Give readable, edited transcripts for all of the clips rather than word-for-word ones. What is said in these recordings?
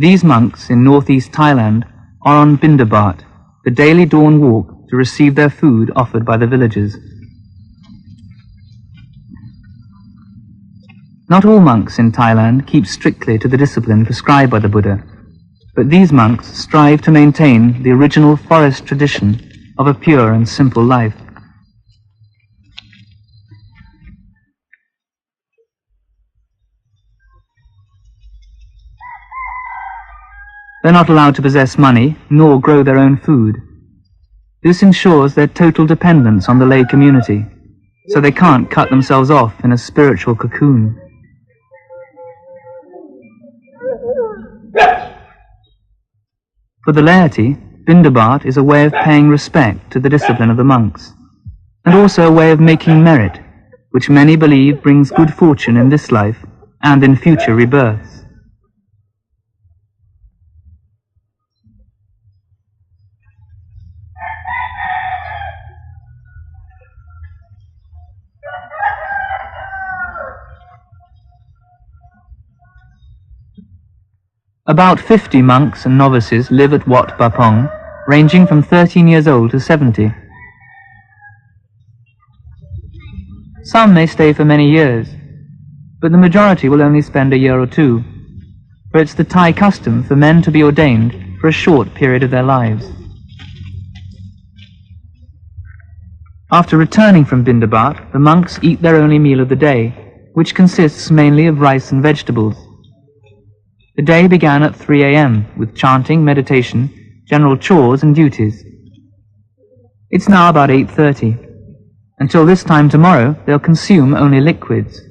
These monks in northeast Thailand are on Bindabat, the daily dawn walk to receive their food offered by the villagers. Not all monks in Thailand keep strictly to the discipline prescribed by the Buddha, but these monks strive to maintain the original forest tradition of a pure and simple life. They're not allowed to possess money, nor grow their own food. This ensures their total dependence on the lay community, so they can't cut themselves off in a spiritual cocoon. For the laity, Bindabat is a way of paying respect to the discipline of the monks, and also a way of making merit, which many believe brings good fortune in this life and in future rebirths. About 50 monks and novices live at Wat Bapong, ranging from 13 years old to 70. Some may stay for many years, but the majority will only spend a year or two, for it's the Thai custom for men to be ordained for a short period of their lives. After returning from Bindabat, the monks eat their only meal of the day, which consists mainly of rice and vegetables. The day began at 3 a.m. with chanting, meditation, general chores and duties. It's now about 8:30. Until this time tomorrow, they'll consume only liquids.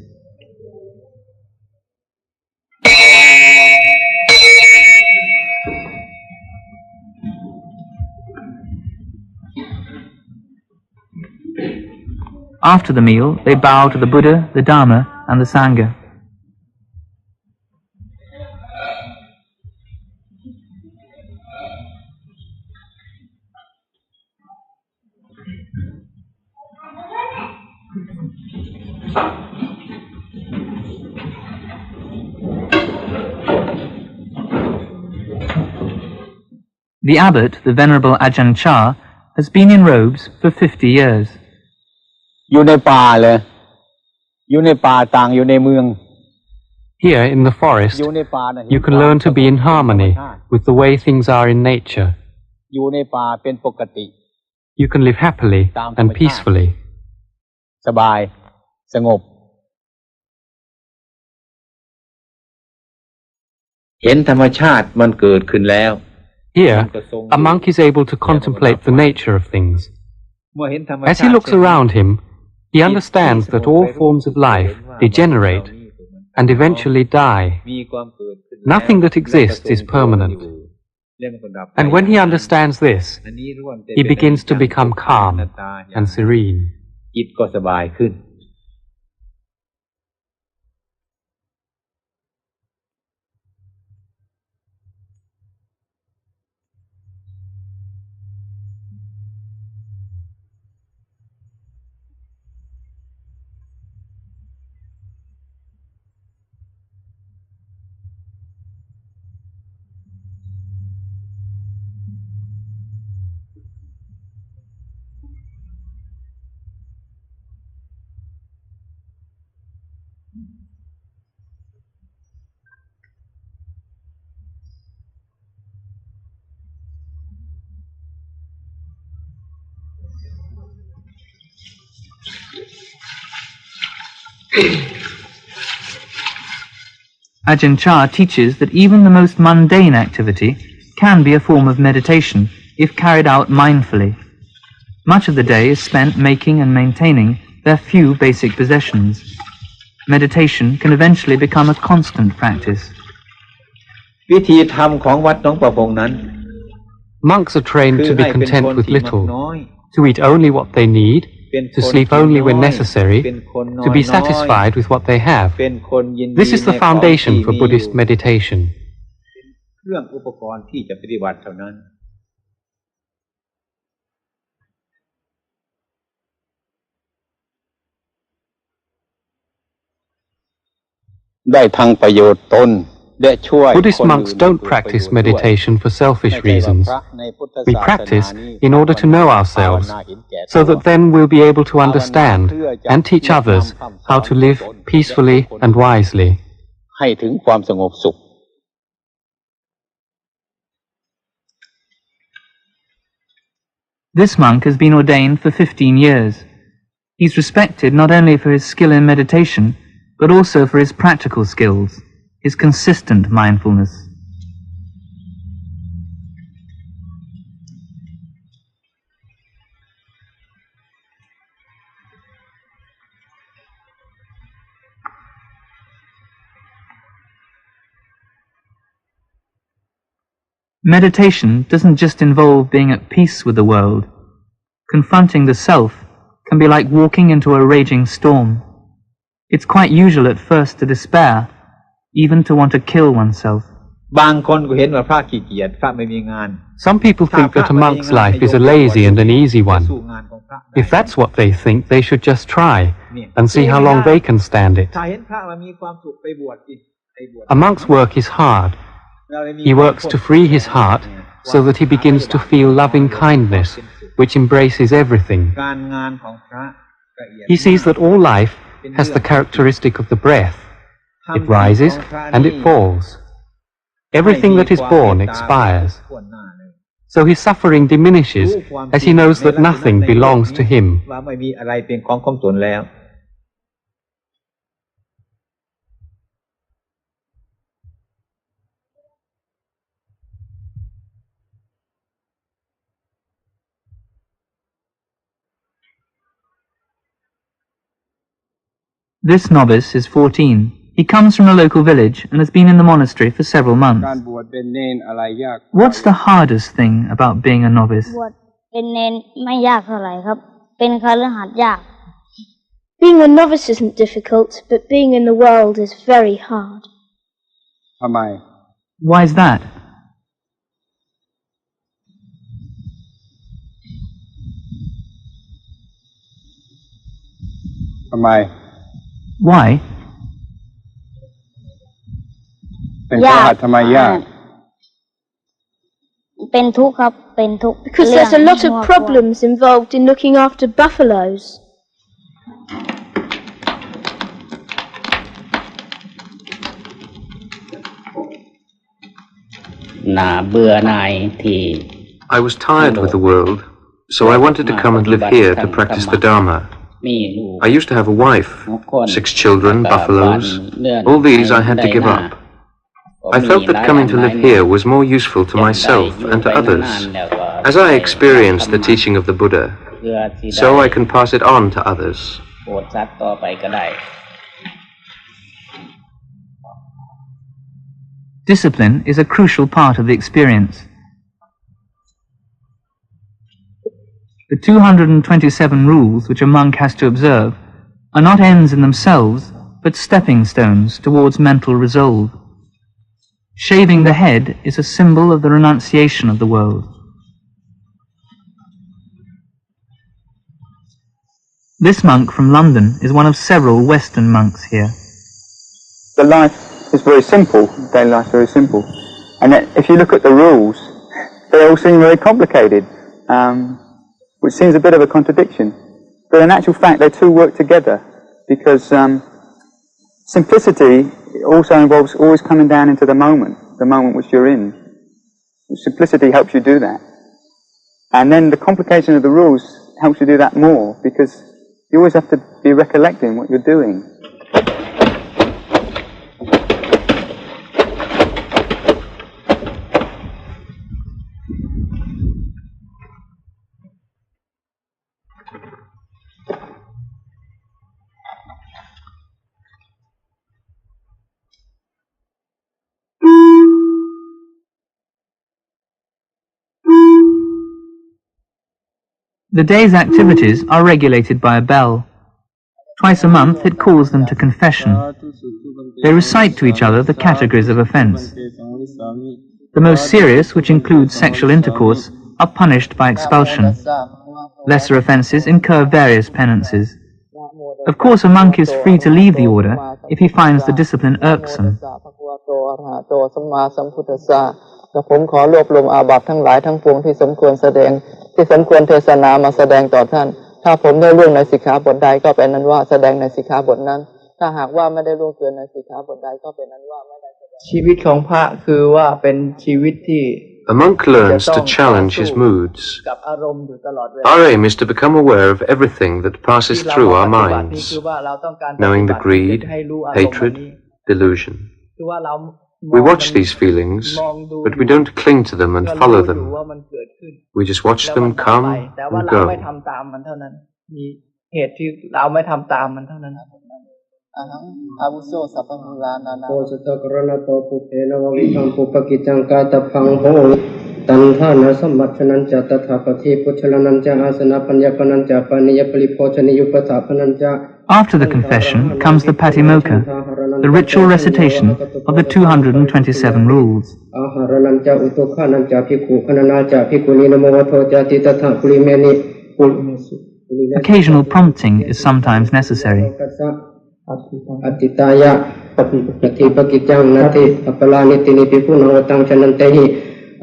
After the meal, they bow to the Buddha, the Dharma, and the Sangha. The abbot, the Venerable Ajahn Chah, has been in robes for 50 years. อยู่ในป่าเลยอยู่ในป่าต่างอยู่ในเมือง Here in the forest, you can learn to be in harmony with the way things are in nature. อยู่ในป่าเป็นปกติ You can live happily and peacefully. สบายสงบเห็นธรรมชาติมันเกิดขึ้นแล้ว Here, a monk is able to contemplate the nature of things. As he looks around him, he understands that all forms of life degenerate and eventually die. Nothing that exists is permanent. And when he understands this, he begins to become calm and serene. จิตก็สบายขึ้น Ajahn Chah teaches that even the most mundane activity can be a form of meditation if carried out mindfully. Much of the day is spent making and maintaining their few basic possessions. Meditation can eventually become a constant practice. วิธีทำของวัดหนองประพงนั้น Monks are trained to be content with little, to eat only what they need, to sleep only when necessary, to be satisfied with what they have. This is the foundation for Buddhist meditation. เครื่องอุปกรณ์ที่จะปฏิบัติเท่านั้นได้ทั้งประโยชน์ตน Buddhist monks don't practice meditation for selfish reasons. We practice in order to know ourselves, so that then we'll be able to understand and teach others how to live peacefully and wisely. ให้ถึงความสงบสุข This monk has been ordained for 15 years. He's respected not only for his skill in meditation, but also for his practical skills, his consistent mindfulness. Meditation doesn't just involve being at peace with the world. Confronting the self can be like walking into a raging storm. It's quite usual at first to despair, even to want to kill oneself. บางคนก็เห็นว่าพระขี้เกียจพระไม่มีงาน Some people think that a monk's life is a lazy and an easy one. If that's what they think, they should just try and see how long they can stand it. ถ้าเห็นพระว่ามีความสุขไปบวชสิไปบวช A monk's work is hard. He works to free his heart so that he begins to feel loving kindness, which embraces everything. การงานของพระละเอียด He sees that all life has the characteristic of the breath. It rises and it falls. Everything that is born expires. So his suffering diminishes as he knows that nothing belongs to him. ว่าไม่มีอะไรเป็นของของตนแล้ว This novice is 14. He comes from a local village and has been in the monastery for several months. การบวชเป็นเณรอะไรยาก What's the hardest thing about being a novice? บวชเป็นเณรไม่ยากเท่าไหร่ครับเป็นคฤหัสถ์ยาก Being a novice isn't difficult, but being in the world is very hard. ทำไม Why is that? ทำไม Why? เป็นคฤหัสถ์ทำไมยาก เป็นทุกข์ครับเป็นทุกข์ Because there's a lot of problems involved in looking after buffaloes. น่าเบื่อหน่ายที่ I was tired with the world, so I wanted to come and live here to practice the Dharma. มีลูก I used to have a wife, 6 children, buffaloes. All these I had to give up. I felt that coming to live here was more useful to myself and to others. As I experienced the teaching of the Buddha, so I can pass it on to others. โปรดสัตว์ต่อไปก็ได้ Discipline is a crucial part of the experience. The 227 rules which a monk has to observe are not ends in themselves, but stepping stones towards mental resolve. Shaving the head is a symbol of the renunciation of the world. This monk from London is one of several Western monks here. The life is very simple, daily life is very simple. And yet, if you look at the rules, they all seem very complicated, which seems a bit of a contradiction. But in actual fact, they two work together, because simplicity also involves always coming down into the moment which you're in. Simplicity helps you do that. And then the complication of the rules helps you do that more, because you always have to be recollecting what you're doing. The day's activities are regulated by a bell. Twice a month it calls them to confession. They recite to each other the categories of offence. The most serious, which include sexual intercourse, are punished by expulsion. Lesser offences incur various penances. Of course, a monk is free to leave the order if he finds the discipline irksome. โตอะระหะโตสัมมาสัมพุทธัสสะและผมขอรวบรวมอาบัติทั้งหลายทั้งปวงที่สมควรแสดงที่สมควรเทศนามาแสดงต่อท่านถ้าผมได้ล่วงในสิกขาบทใดก็เป็นนั้นว่าแสดงในสิกขาบทนั้นถ้าหากว่าไม่ได้ล่วงเกินในสิกขาบทใดก็เป็นนั้นว่าไม่ได้แสดงชีวิตของพระคือว่าเป็นชีวิตที่A monk learns to challenge his moods. กับอารมณ์อยู่ตลอดเวลา Our aim is to become aware of everything that passes through our minds, knowing the greed, hatred, delusion. We watch these feelings, but we don't cling to them and follow them. We just watch them come and go. เหตุที่เราไม่ทำตามมันเท่านั้นอาวุโสสัพพมุลานานาโอสตกรณโตปุเพนววิคัมปุปกิจังกาตพังโหตันทานาสมัชนันจะตถาปฏิพุทธลนันจะอาสนะปัญญปนันจะปานิยปริโภชนิยุปถาปนันจะ After the confession comes the patimokkha, the ritual recitation of the 227 rules. Occasional prompting is sometimes necessary. อติตายะปฏิปกิจจังนาติอปลานิตินิปิปุณังวตังชนันเตหิ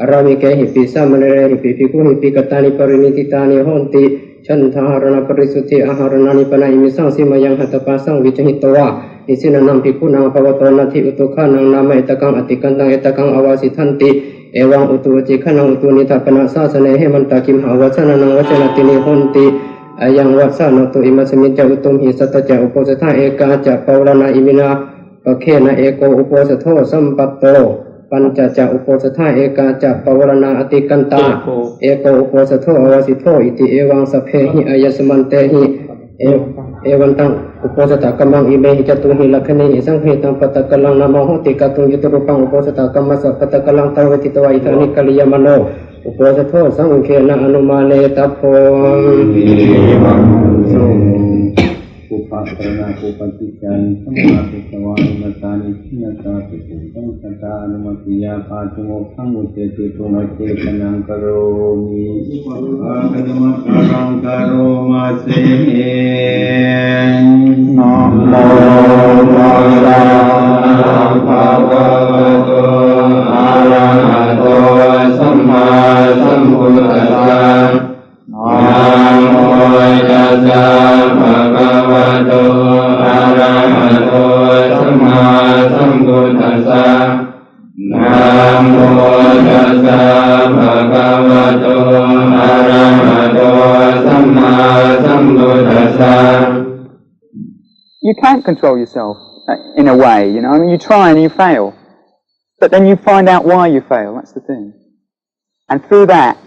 อารามิเกหิปิสามเนเรหิปิภิกขุหิปิกตานิปรินิติตานิโหติฉันทหารณปริสุทธิอาหารณานิปนัยมิสังสิมายังหัตถปาสังวิจหิตวะอิสินันภิกขุนังภวโตนาทิอุตุขานังนามเอตกังอติกันตังเอตกังอวาสิทันติเอวังอุตุวจิขนังอุตุนิทัปนาสาสเนเหมันตากิมหาวชนะนังวชนะตินิโหติอายังวัสานตุอิมัสมิจอุตุมหิสัตจะอุปสถาเอกาจะปาวรณาอิมินาปะเคนะเอโกอุปสโทสัมปัตโตปัญจจะอุปสถาเอกาจะปาวรณาอติกันตาเอโกอุปสโทอวสิโทอิติเอวังสัพเพหิอายสมันเตหิเอวันตังอุปสถกัมมังอิเมหิจตุหิลักขณิสังเหตังปตะกัลลังนะโมโหติกตุงยุตรุปังอุปสถกัมมัสสะปตะกัลลังตวติตวะอิทานิกัลยมโนอุปสโทสังเขนะอนุมาเนตโพปุปะปรณาปุปติจันสัมมาติสวานุมัตตานิทินาตาปิตุสังสัตตานุมัติยาปาติโมขังมุเตติตุนะเจตนังกโรมิอาคัตมะกังกโรมาเสนะโมตัสสะภะคะวะโตอะระหะโตสัมมาสัมพุทธัสสะนะโมตัสสะภะคะวะโตอะระหะโตสัมมาสัมพุทธัสสะนะโมตัสสะภะคะวะโตอะระหะโตสัมมาสัมพุทธัสสะ You can't control yourself in a way, you know. I mean, you try and you fail. But then you find out why you fail, that's the thing. And through that,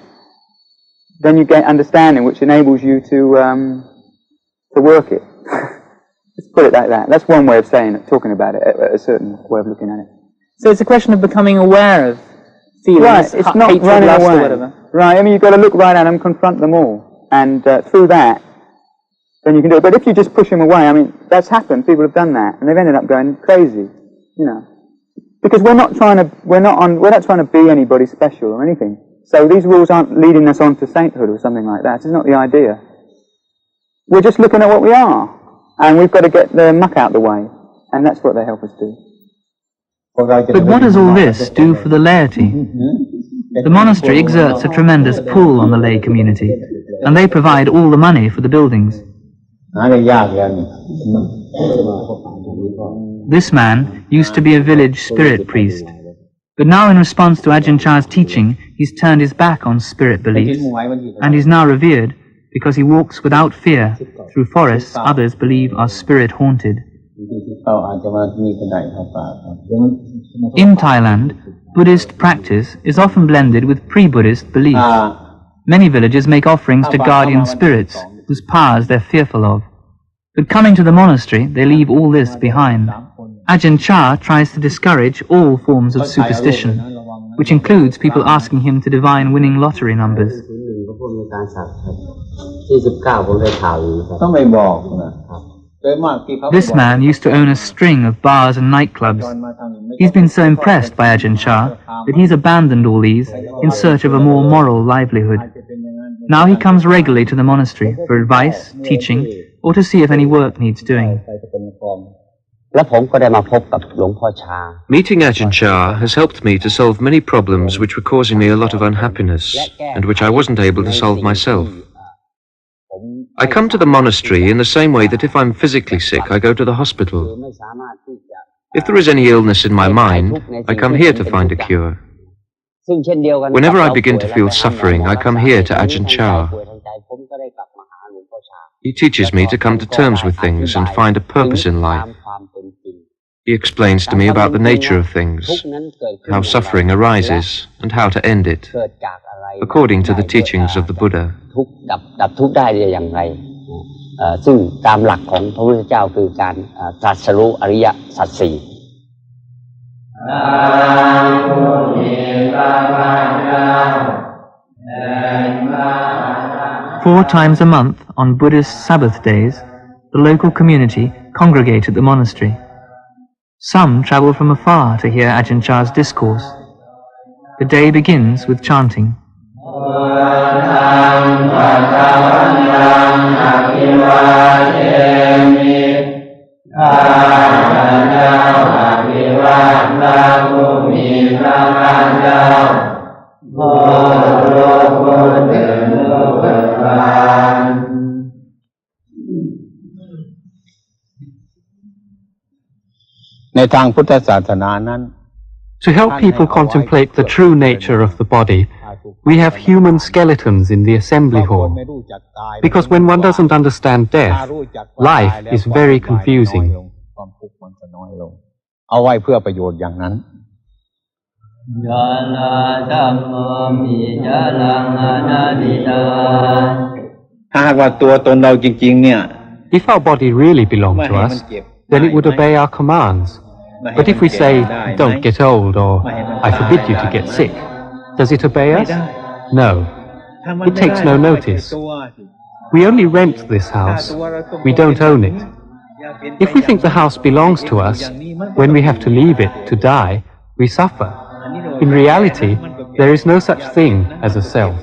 then you get understanding which enables you to work it. Let's put it like that. That's one way of saying it, talking about it, a certain way of looking at it. So it's a question of becoming aware of feelings, right, it's not hatred, running lust, away. or whatever. Right, I mean, you've got to look right at them, confront them all. And through that, then you can do it. But if you just push them away, I mean, that's happened. People have done that, and they've ended up going crazy, you know. Because we're not trying to be anybody special or anything. So these rules aren't leading us on to sainthood or something like that. It's not the idea. We're just looking at what we are, and we've got to get the muck out of the way, and that's what they help us do. But what does all this do for the laity? The monastery exerts a tremendous pull on the lay community, and they provide all the money for the buildings. This man used to be a village spirit priest, but now in response to Ajahn Chah's teaching, he's turned his back on spirit beliefs, and he's now revered because he walks without fear through forests others believe are spirit-haunted. In Thailand, Buddhist practice is often blended with pre-Buddhist beliefs. Many villagers make offerings to guardian spirits whose powers they're fearful of. But coming to the monastery, they leave all this behind. Ajahn Chah tries to discourage all forms of superstition, which includes people asking him to divine winning lottery numbers. This man used to own a string of bars and nightclubs. He's been so impressed by Ajahn Chah that he's abandoned all these in search of a more moral livelihood. Now he comes regularly to the monastery for advice, teaching, or to see if any work needs doing. Meeting Ajahn Chah has helped me to solve many problems which were causing me a lot of unhappiness and which I wasn't able to solve myself. I come to the monastery in the same way that if I'm physically sick, I go to the hospital. If there is any illness in my mind, I come here to find a cure. Whenever I begin to feel suffering, I come here to Ajahn Chah. He teaches me to come to terms with things and find a purpose in life. He explains to me about the nature of things, how suffering arises, and how to end it, according to the teachings of the Buddha. Four times a month, on Buddhist Sabbath days, the local community congregate at the monastery. Some travel from afar to hear Ajahn Chah's discourse. The day begins with chanting. To help people contemplate the true nature of the body, we have human skeletons in the assembly hall. Because when one doesn't understand death, life is very confusing. If our body really belonged to us, then it would obey our commands. But if we say, don't get old, or I forbid you to get sick, does it obey us? No. It takes no notice. We only rent this house. We don't own it. If we think the house belongs to us, when we have to leave it to die, we suffer. In reality, there is no such thing as a self.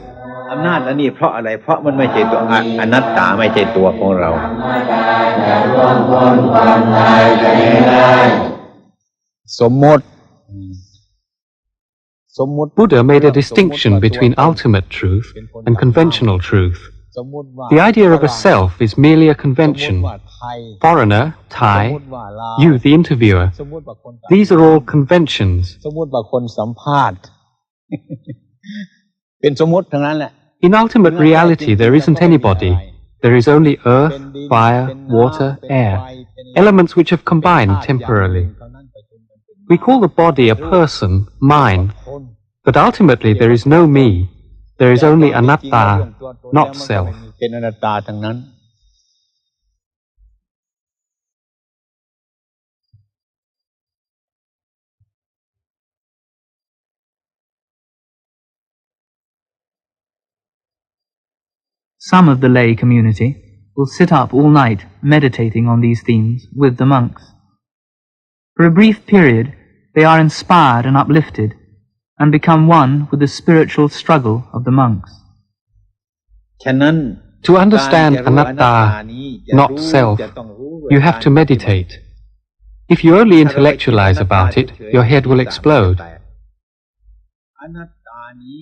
Buddha made a distinction between ultimate truth and conventional truth. The idea of a self is merely a convention. Foreigner, Thai, you, the interviewer, these are all conventions. In ultimate reality, there isn't anybody. There is only earth, fire, water, air, elements which have combined temporarily. We call the body a person, mine, but ultimately there is no me. There is only anatta, not self. Some of the lay community will sit up all night meditating on these themes with the monks. For a brief period, they are inspired and uplifted and become one with the spiritual struggle of the monks. To understand anatta, not self, you have to meditate. If you only intellectualize about it, your head will explode.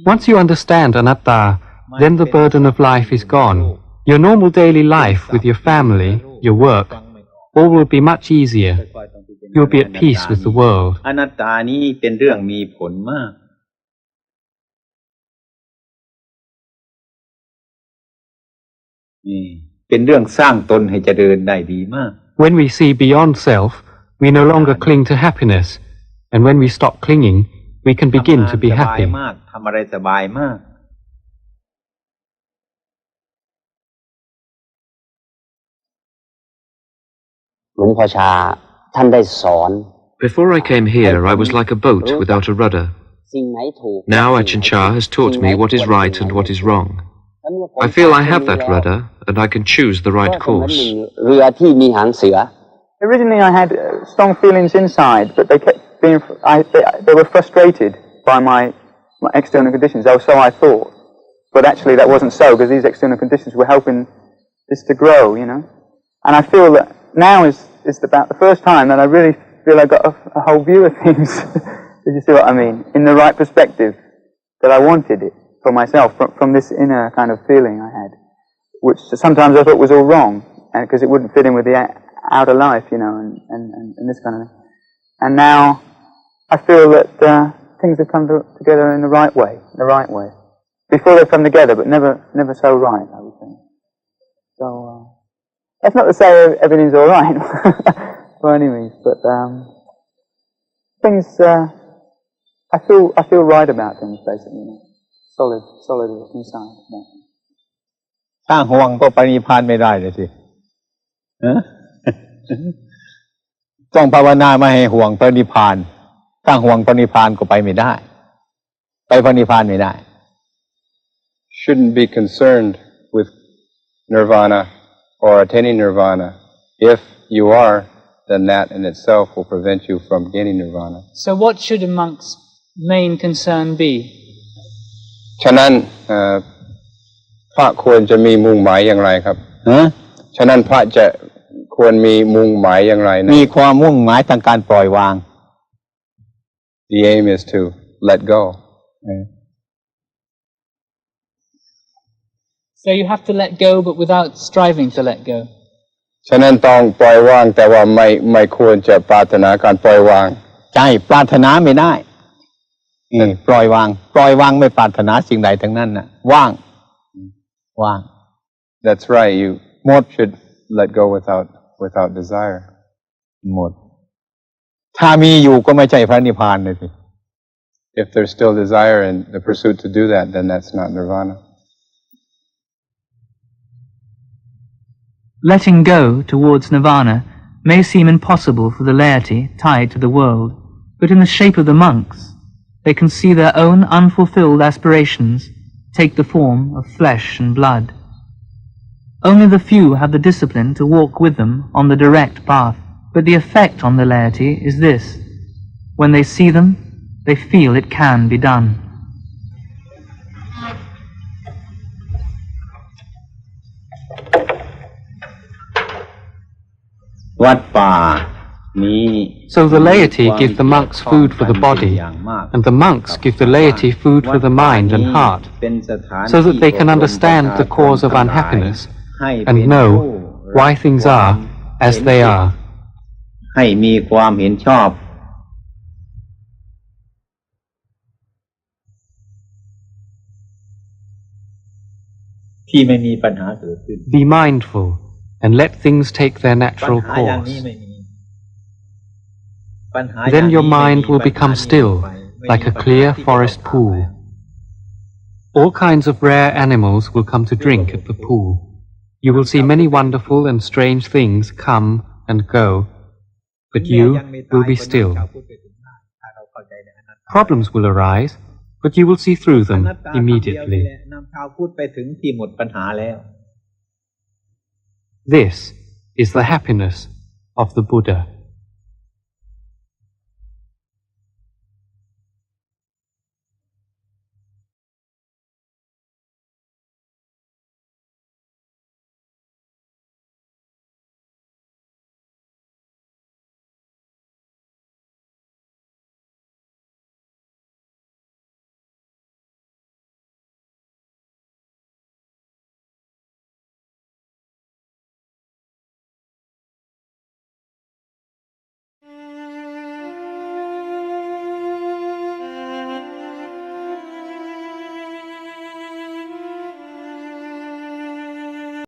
Once you understand anatta, then the burden of life is gone. Your normal daily life with your family, your work, all will be much easier. You'll be at peace with the world. When we see beyond self, we no longer cling to happiness, and when we stop clinging, we can begin to be happy. Before I came here, I was like a boat without a rudder. Now Ajahn Chah has taught me what is right and what is wrong. I feel I have that rudder, and I can choose the right course. Originally I had strong feelings inside, but they kept being, they were frustrated by my external conditions, or so I thought. But actually that wasn't so, because these external conditions were helping this to grow, you know. And I feel that now is is about the first time that I really feel I got a whole view of things. Did you see what I mean? In the right perspective, that I wanted it for myself, from this inner kind of feeling I had, which sometimes I thought was all wrong, because it wouldn't fit in with the outer life, you know, and this kind of thing. And now I feel that things have come together in the right way, Before they've come together, but never so right, I would think. So, that's not to say everything's all right, by any means, but things, I feel right about things, basically, you know. Solid inside. Yeah. ถ้าห่วงก็ไปนิพพานไม่ได้เลยสิต้องภาวนาไม่ให้ห่วงพระนิพพานถ้าห่วงพระนิพพานก็ไปไม่ได้ไปพระนิพพานไม่ได้ Shouldn't be concerned with nirvana or attaining nirvana. If you are, then that in itself will prevent you from gaining nirvana. So what should a monk's main concern be? ฉะนั้นพระควรจะมีมุ่งหมายอย่างไรครับฉะนั้นพระจะควรมีมุ่งหมายอย่างไรนะมีความมุ่งหมายทางการปล่อยวาง The aim is to let go. So you have to let go, but without striving to let go. ฉะนั้นต้องปล่อยวางแต่ว่าไม่ควรจะปรารถนาการปล่อยวางใช่ปรารถนาไม่ได้ปล่อยวางไม่ปรารถนาสิ่งใดทั้งนั้นน่ะว่าง That's right. You should let go without desire. หมดถ้ามีอยู่ก็ไม่ใช่พระนิพพานเลยสิ If there's still desire and the pursuit to do that, then that's not nirvana. Letting go towards nirvana may seem impossible for the laity tied to the world, but in the shape of the monks, they can see their own unfulfilled aspirations take the form of flesh and blood. Only the few have the discipline to walk with them on the direct path, but the effect on the laity is this: when they see them, they feel it can be done. วัดป่า So the laity give the monks food for the body, and the monks give the laity food for the mind and heart, so that they can understand the cause of unhappiness and know why things are as they are. ให้มีความเห็นชอบที่ไม่มีปัญหาเกิดขึ้น Be mindful and let things take their natural course. Then your mind will become still, like a clear forest pool. All kinds of rare animals will come to drink at the pool. You will see many wonderful and strange things come and go, but you will be still. Problems will arise, but you will see through them immediately. This is the happiness of the Buddha.